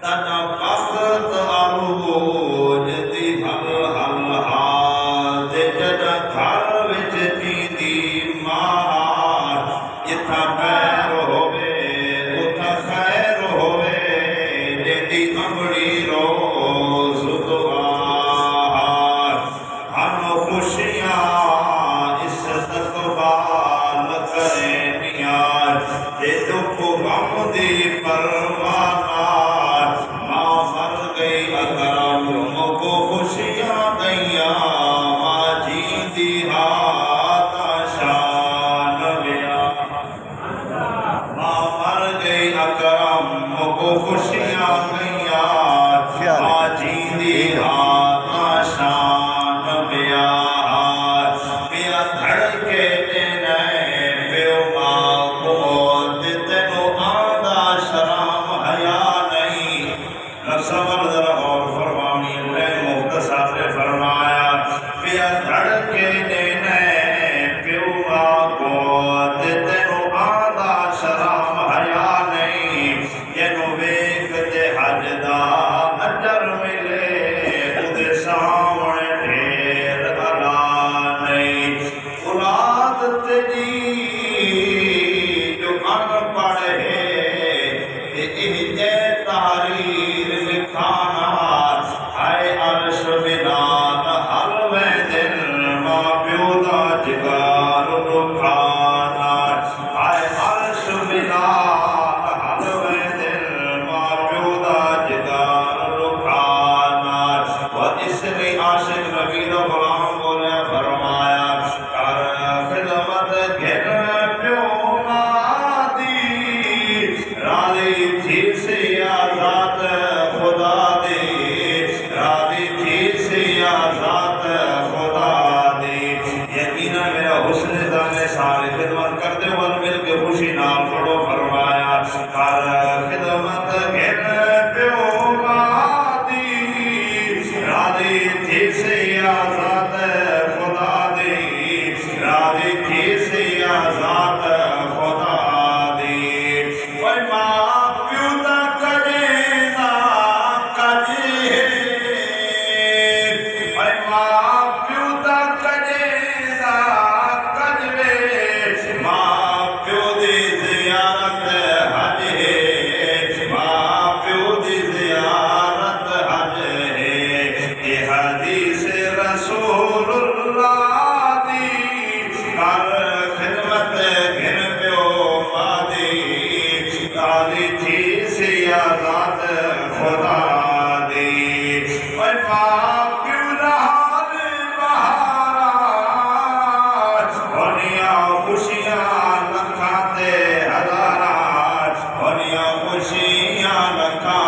तदा वक्त अरूज दी हल हल हाज जद घर विच थींदी मार जिथा पैर होवे उथा खैर होवे जेदी अमड़ी रोज़ दुआर हन खुशियां इस्तकबाल करे नियार जे दुख गम दी परवाना मां मर गई अकरम को खुशियां दैया मां जींदी हाथ शान बिया मां मर गई अकरम को खुशियां दैया मां जींदी हाथ शान बिया पिया धड़के ने पियो मां को तेनो आदा शराम हया नहीं नफ्सवर जरा और फरमानी ले मुख्तसर ने फरमाया पिया धड़के ने पियो मां को तेनो आदा शराम हया नहीं येनो वेख ते हजदा अजर मिले उदे सामने ढेर अला नहीं औलाद तेरी जो अनपढ़ है इन्हें तारीर लिखाना हाय अर्श बिलाल हलवे दिल मां प्यो दा जिगार रुखाना हाय अर्श बिलाल हलवे दिल मां प्यो दा जिगार रुखाना व इसलिए आशिक नबी दा गुलाम बोले फरमाया कर खिदमत घिर प्यो मां दी राज़ी थी से आज़ाद खुदा दे राज़ी थी से आज़ाद खुदा दे यकीन मेरा हुस्न जाने सारे खिदमत करते वन मिल के खुशी नाम पढ़ो फरमाया कर खिदमत घिर प्यो मां दी राज़ी थी से आज़ाद खुदा दे राज़ी थी से आज़ाद खुदा दे ओए मां प्यो दा करे ना कजे ओए मां प्यो दा करे ना कजवे मां प्यो दी ज़ियारत हज है मां प्यो दी ज़ियारत हज है ये हदीस रसूलुल्लाह दी कर खिदमत घिर प्यो मां दी राज़ी थी से आज़ाद खुदा दी ओए मां प्यो दा हाल बहार होनियां खुशियां लखां ते हज़ारां होनियां खुशियां लखां